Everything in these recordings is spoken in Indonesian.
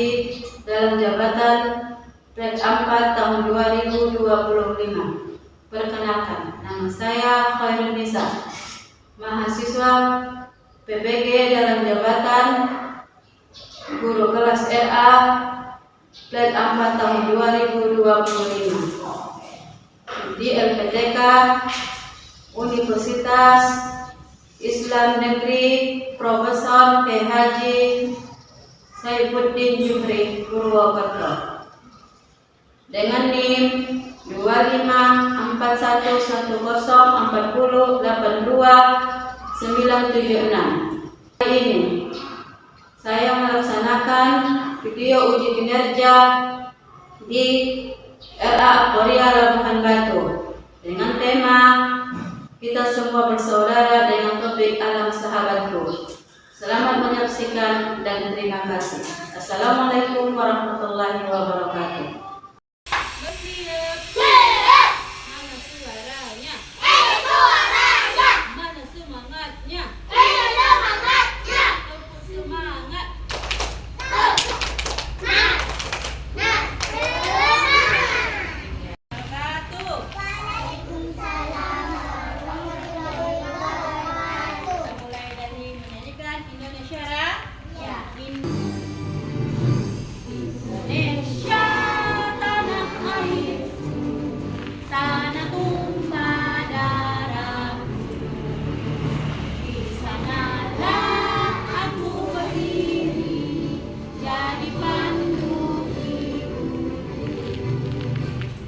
Haji dalam jabatan Pred 4 tahun 2025. Perkenalkan, nama saya Khairul Nisa, mahasiswa PPG dalam jabatan Guru Kelas RA Pred 4 tahun 2025 di LPTK Universitas Islam Negeri Profesor K. Haji Saifuddin Jufri Purwokerto dengan NIM 25410404082976. Hari ini saya melaksanakan video uji kinerja di RA Korea Labuhan Batu dengan tema Kita Semua Bersaudara dengan topik Alam Sahabatku. Selamat menyaksikan dan terima kasih. Assalamualaikum warahmatullahi wabarakatuh. Mana suaranya? Mana semangatnya? Tepuk semangat.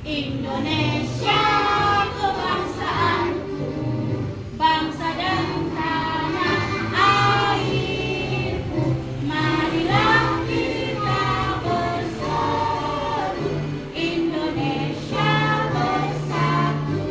Indonesia kebangsaanku, bangsa dan tanah airku. Marilah kita bersatu, Indonesia bersatu.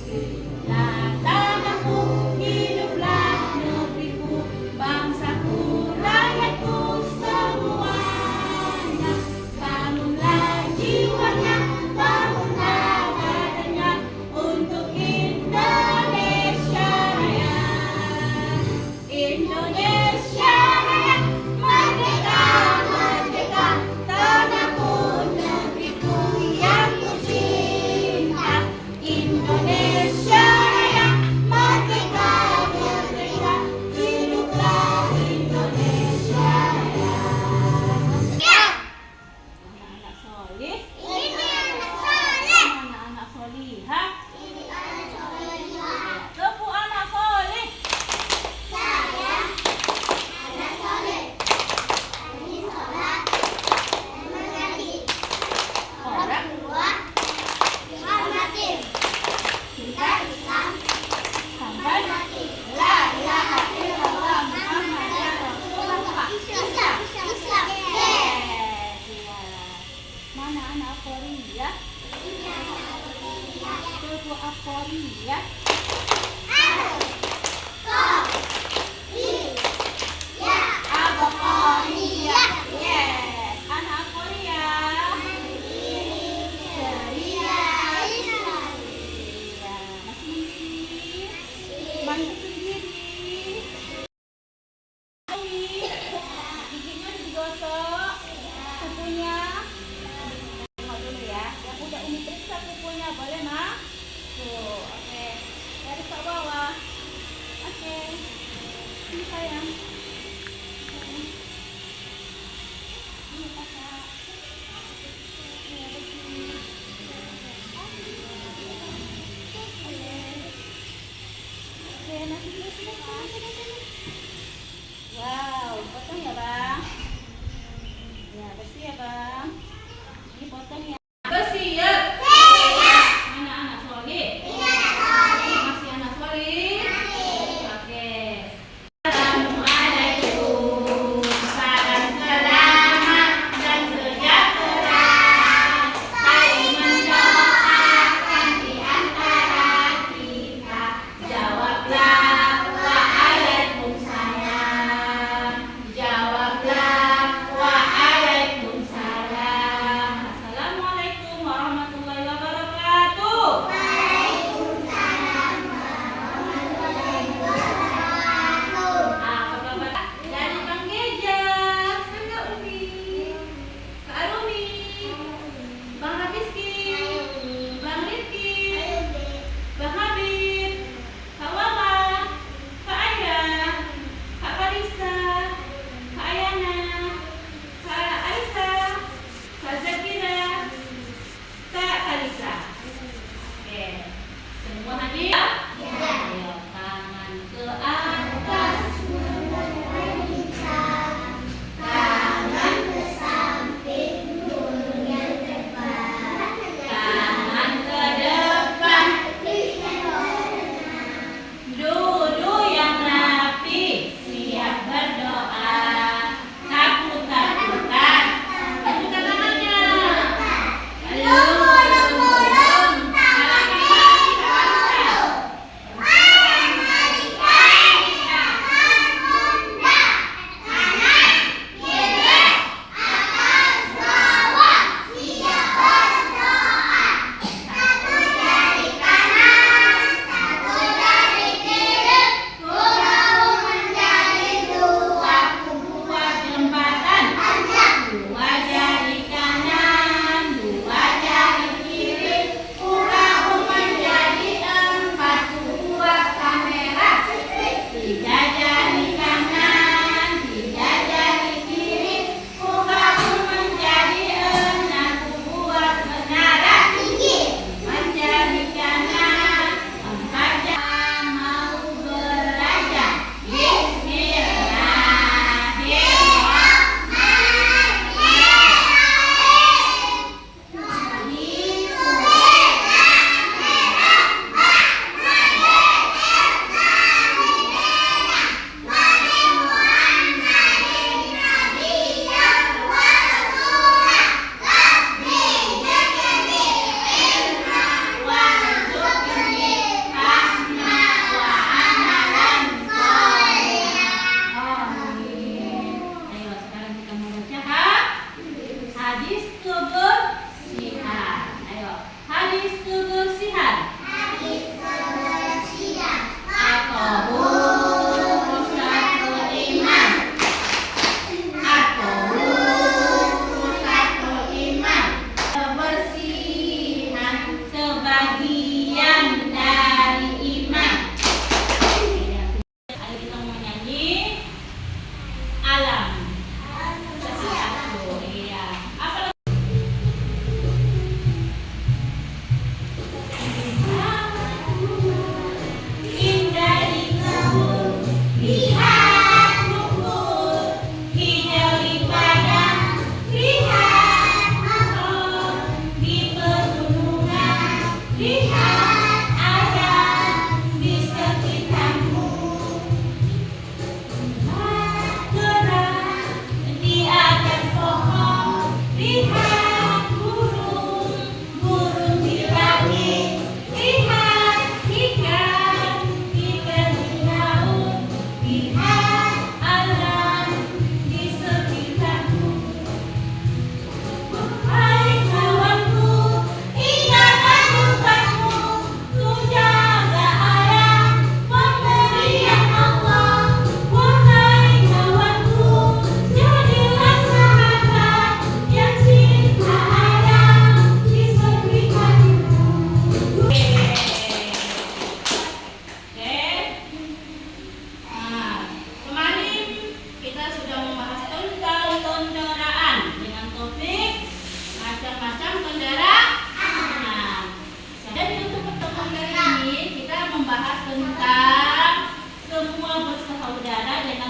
Hiduplah tanahku, hiduplah negeriku, bangsaku, rakyatku semuanya. Bangunlah jiwanya, bangunlah badannya untuk Indonesia Raya. Indonesia Raya, merdeka, merdeka, tanahku, negeriku yang ku cinta. Indonesia Raya, merdeka, merdeka, hiduplah Indonesia Raya. Anak-anak soleh, anak-anak solihah. Tepuk anak soleh. Orang sampai la ilaha illallah Muhammadan Rasulullah. Mana anak Korea? Tepuk Korea. Abang Korea. Yes. Anak Korea. Ceria. Iya. Masih mandi sendiri. Giginya digosok. Kukunya. Tengok dulu ya. Yang udah Umi periksa kukunya, boleh Ma? Tuh, oke. Dari ke bawah. Oke. Ini sayang. Ini kakak. Ini ada sini. Oke, nanti sini. Wow, potong ya Bang. Ya, bersih ya Bang. Ini potong ya. Bersih ya. Mana anak soleh? Masih anak soleh? Oke. Assalamualaikum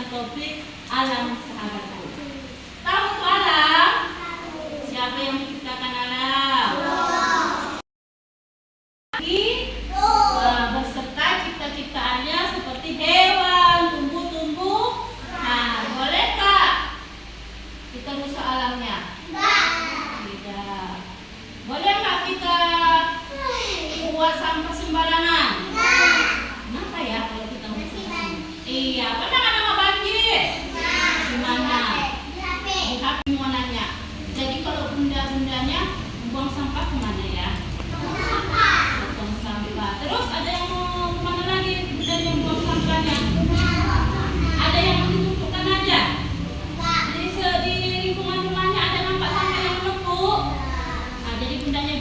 topik alam sahabatku. Tahu itu alam? Siapa yang menciptakan alam? Beserta cipta-ciptaannya seperti hewan, tumbuh-tumbuh. Nah, bolehkah kita rusak alamnya? Tidak. Boleh nggak kita buat sampah sembarangan? Kenapa ya kalau kita rusak? Iya, pernah nggak nama banjir? Gimana? Di HP mau nanya. Jadi kalau bunda-bundanya buang sampah kemana ya? Buang sampah. Terus ada yang mau kemana lagi? Dari yang buang sampahnya? Ada yang ditumpukkan aja? Di lingkungan rumahnya ada nampak sampah yang menumpuk. Nah, jadi bundanya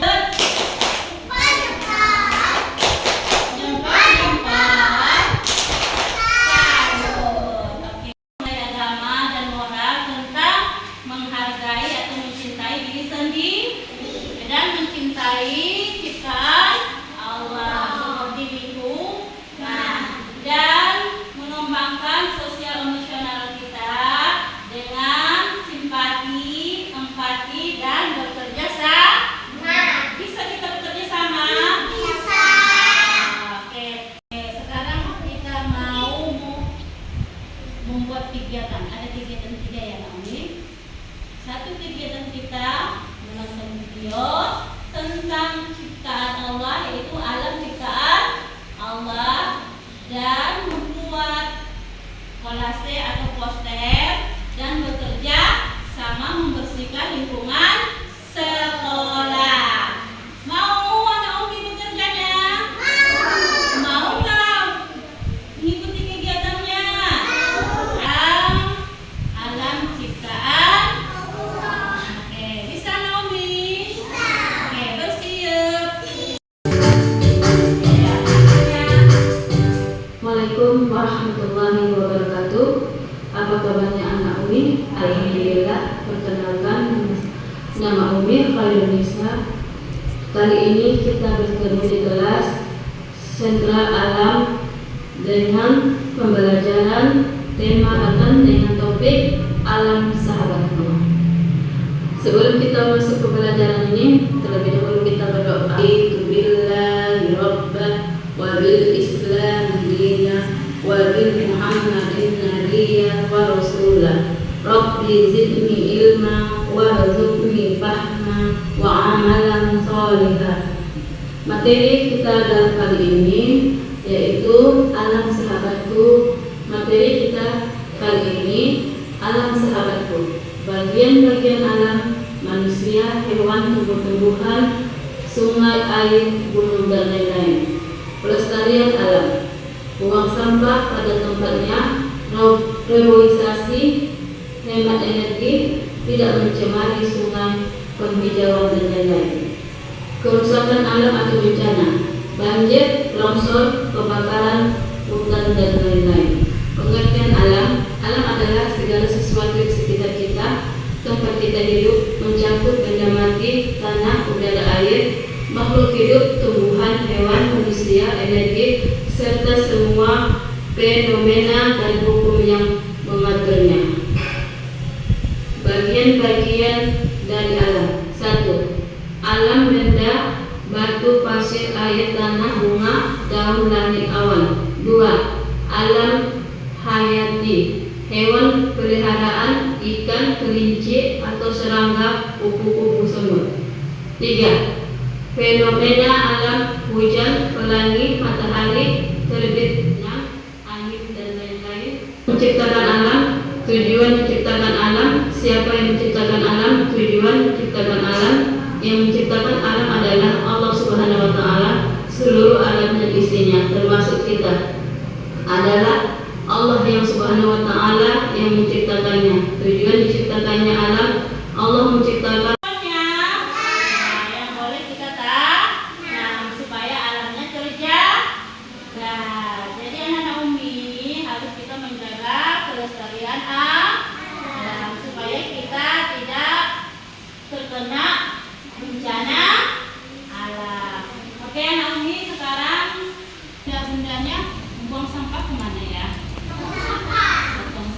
membuat kegiatan. Ada kegiatan 3 ya Naomi. Satu kegiatan kita menonton video tentang ciptaan Allah, yaitu alam ciptaan Allah, dan membuat kolase atau poster dan bekerja sama membersihkan lingkungan sekolah. Mau Naomi bekerjanya? Mau nggak mengikuti kegiatannya? Alam ciptaan. Oke, bisa Naomi? Oke, bersiap. Assalamualaikum warahmatullahi wabarakatuh. Apa kabarnya anak Umi? Alhamdulillah. Perkenalkan, nama Umi Khairunisa. Kali ini kita bertemu di kelas Sentra Alam dengan pembelajaran tema akan dengan topik alam sahabatku. Sebelum kita masuk ke pembelajaran ini, terlebih dahulu kita berdoa. Billahi rabbah wa bil islam dina wa bil muhammadin nabiyya wa rasulah. Rabbi zidni ilma warzuqni fahma wa amalan sholihah. Materi kita dalam kali ini yaitu alam sahabatku. Materi kita kali ini alam sahabatku. Bagian-bagian alam, manusia, hewan, tumbuh-tumbuhan, sungai, air, gunung, dan lain-lain. Pelestarian alam, buang sampah pada tempatnya, reboisasi, hemat energi, tidak mencemari sungai, penghijauan, dan lain-lain. Kerusakan alam atau bencana, banjir, longsor, kebakaran hutan, dan lain-lain. Pengertian alam, alam adalah segala sesuatu di sekitar kita, tempat kita hidup, mencakup benda mati, tanah, udara, air, makhluk hidup, tumbuhan, hewan, manusia, energi, serta semua fenomena dan hukum yang mengaturnya. Bagian-bagian dari alam. 1. Alam benda, batu, pasir, air, tanah, bunga, daun, langit, awan. 2. Alam hayati, hewan peliharaan, ikan, kelinci atau serangga, kupu-kupu, semut. 3. Fenomena alam, hujan, pelangi, matahari, terbitnya angin, dan lain-lain. Menciptakan alam, tujuan menciptakan alam. Siapa yang menciptakan alam? Tujuan menciptakan alam. Yang menciptakan alam adalah Allah Subhanahu wa Ta'ala. Seluruh alam dan isinya, termasuk kita, adalah Allah yang Subhanahu wa Ta'ala yang menciptakannya. Tujuan diciptakannya alam, Allah menciptakan yang boleh kita tanam supaya alamnya terjaga. Jadi anak Naomi harus kita menjaga kelestarian alam supaya kita tidak terkena bencana alam. Oke Naomi, sekarang bunda-bundanya membuang sampah kemana ya? Potong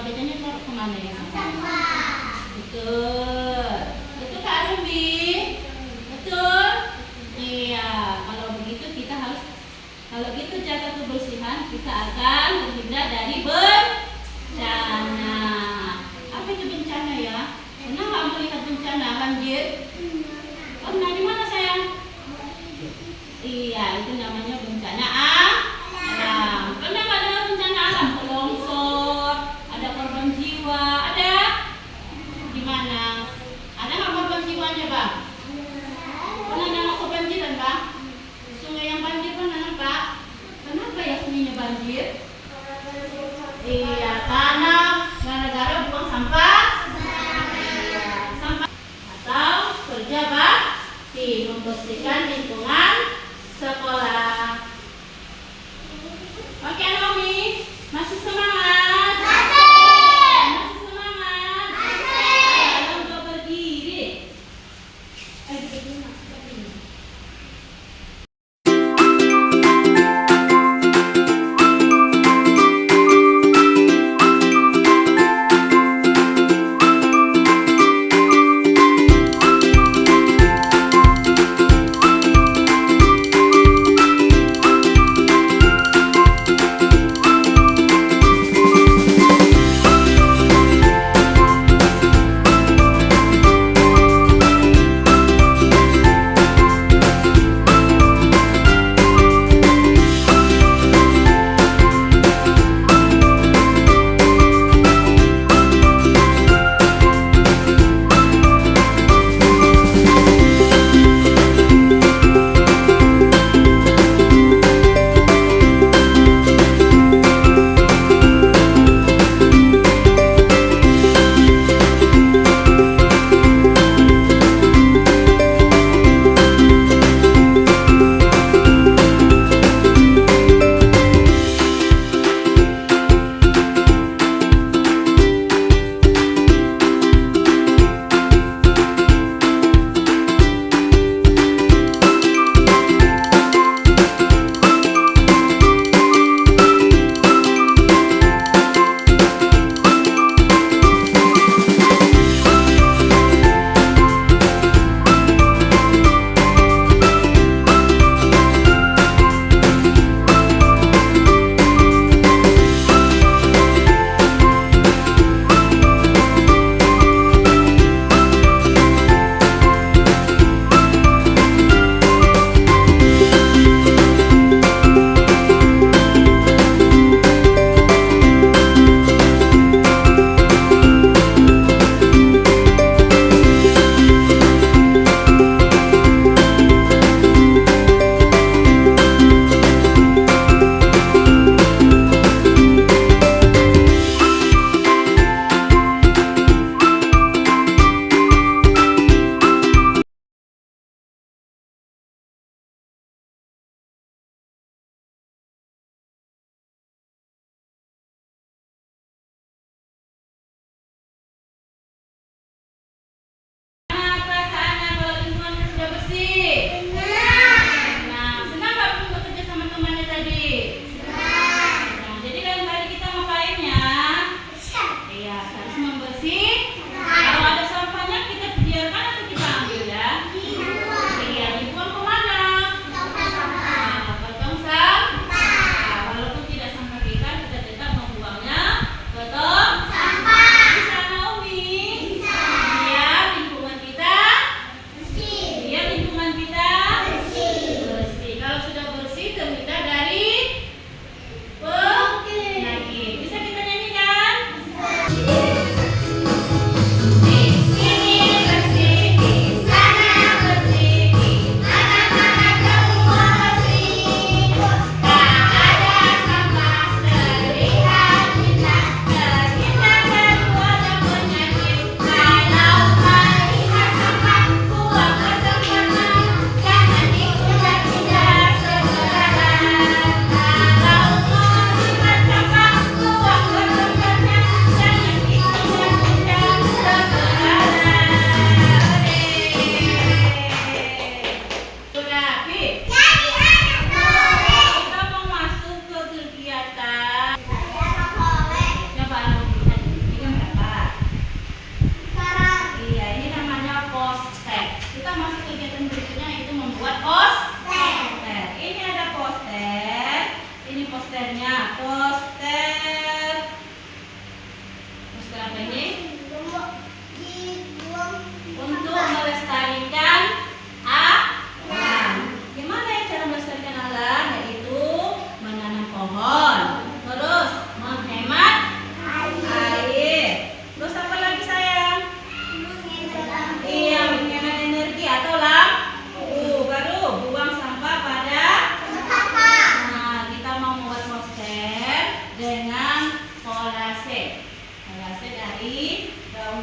bejanya taruh kemana ya? Betul. Betul Kak Rumbi? Betul? Iya. Kalau begitu kita harus, kalau gitu jaga kebersihan, kita akan terhindar dari bencana. Apa itu bencana ya? Pernah nggak melihat bencana banjir? Pernah di mana sayang? Iya, itu namanya bencana alam. Pernah nggak dengar bencana alam? Longsor, ada korban jiwa, ada? Di mana? Ada nggak korban jiwanya, Bang? Pernah nengok kebanjiran, Bang? Sungai yang banjir pernah nampak? Kenapa ya sungainya banjir? Iya, karena gara-gara buang sampah. Iya, sampah atau kerja bakti membersihkan lingkungan sekolah. Oke, Nomi, masih semangat? Masih semangat? Ayo, lomba berdiri. Berdiri.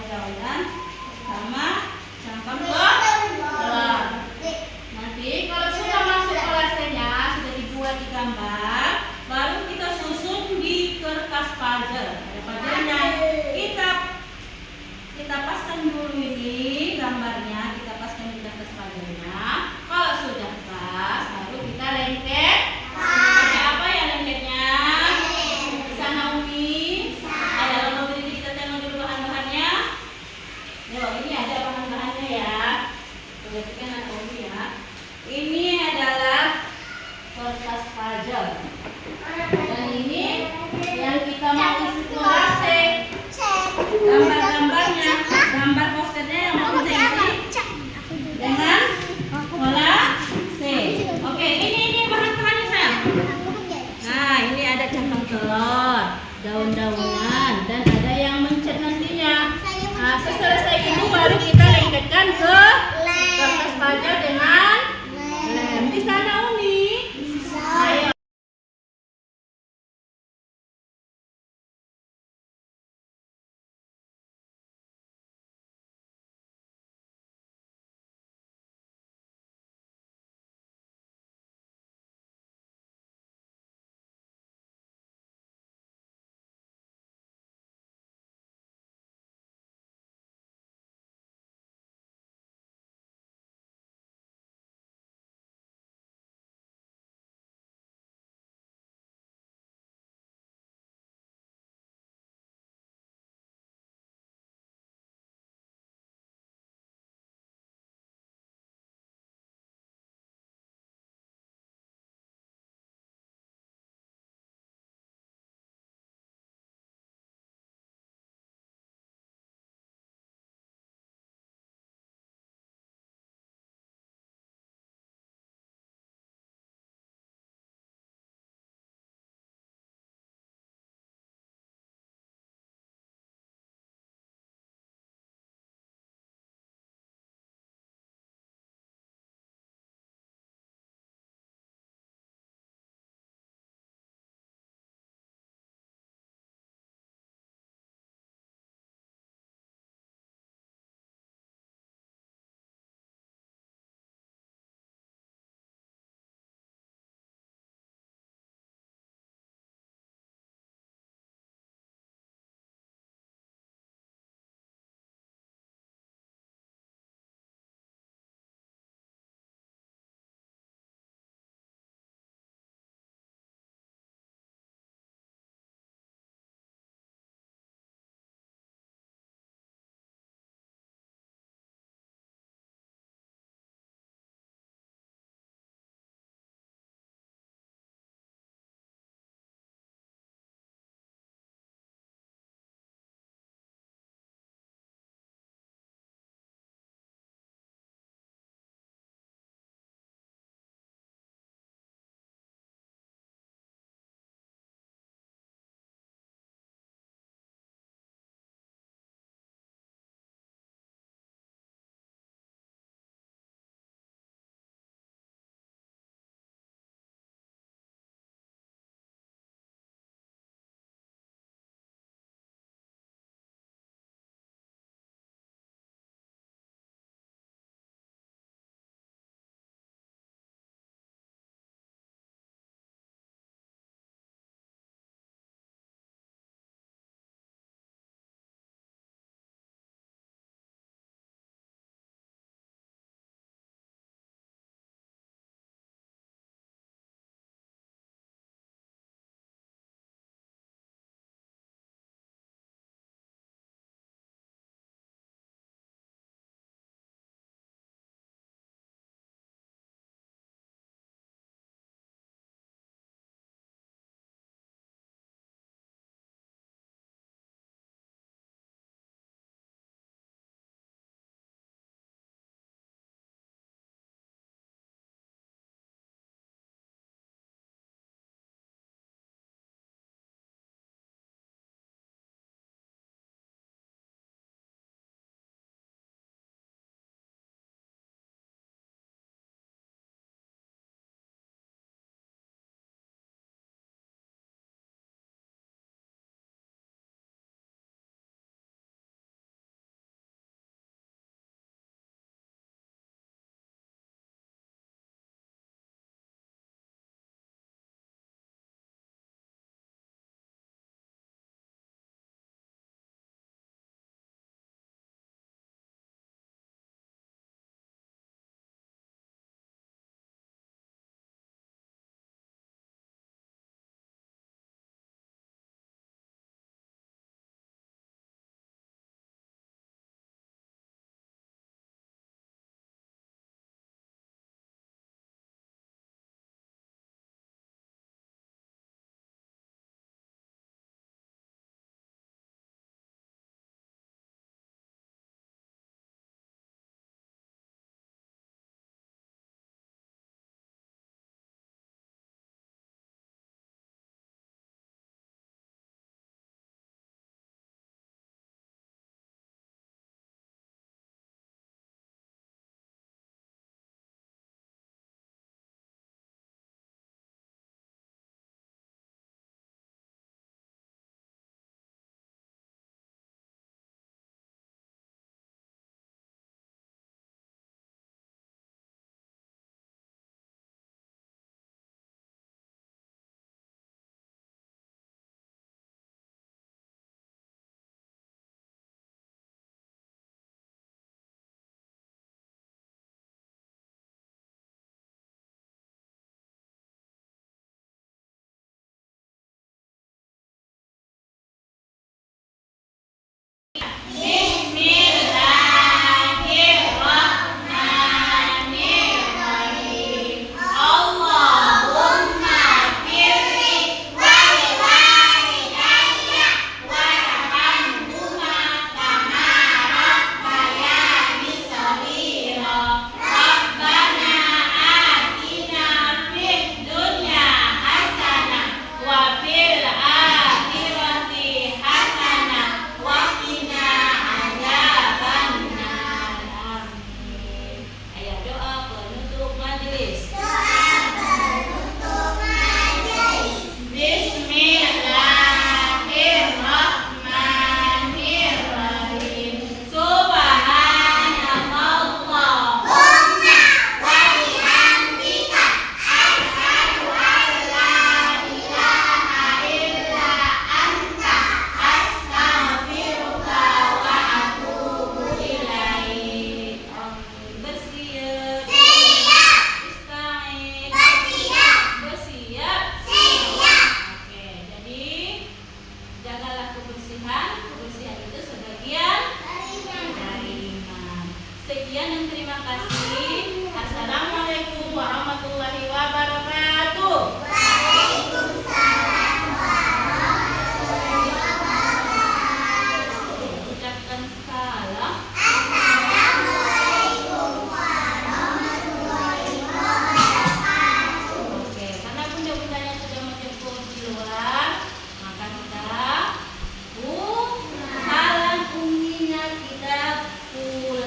daun-daunan sama cangkang kelor. Nanti kalau sudah masuk olasenya, sudah dibuat di gambar, baru kita susun di kertas puzzle. Ada puzzle-nya. Kita pasang dulu ini gambarnya, kita pasang di kertas puzzle-nya. Kalau sudah pas, baru kita lengket. Pakai apa ya lengketnya? Bisa Naomi? Ada lomba berdiri, kita tengok dulu bahan-bahannya. Yuk, ini ada bahan-bahannya ya. Perhatikan Naomi ya. Ini adalah kertas puzzle. Dan ini yang kita mau isi kolase. Gambar-gambarnya, gambar posternya yang mau kita isi dengan kolase. Oke, ini bahan-bahannya sayang. Nah, ini ada cangkang telur, daun-daunan, dan ada yang mencat nantinya. Nah, seselesai itu baru kita lengketkan ke kertas puzzle dengan lem. Di sana Umi. Ayo.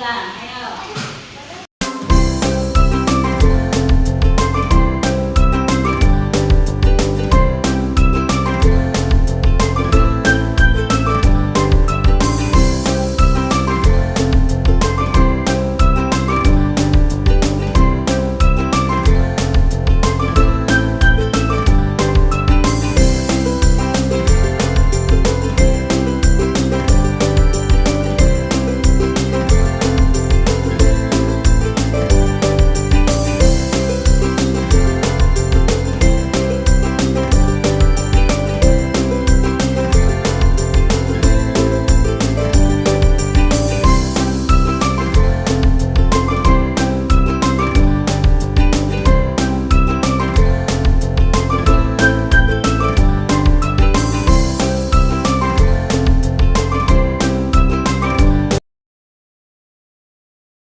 Alam.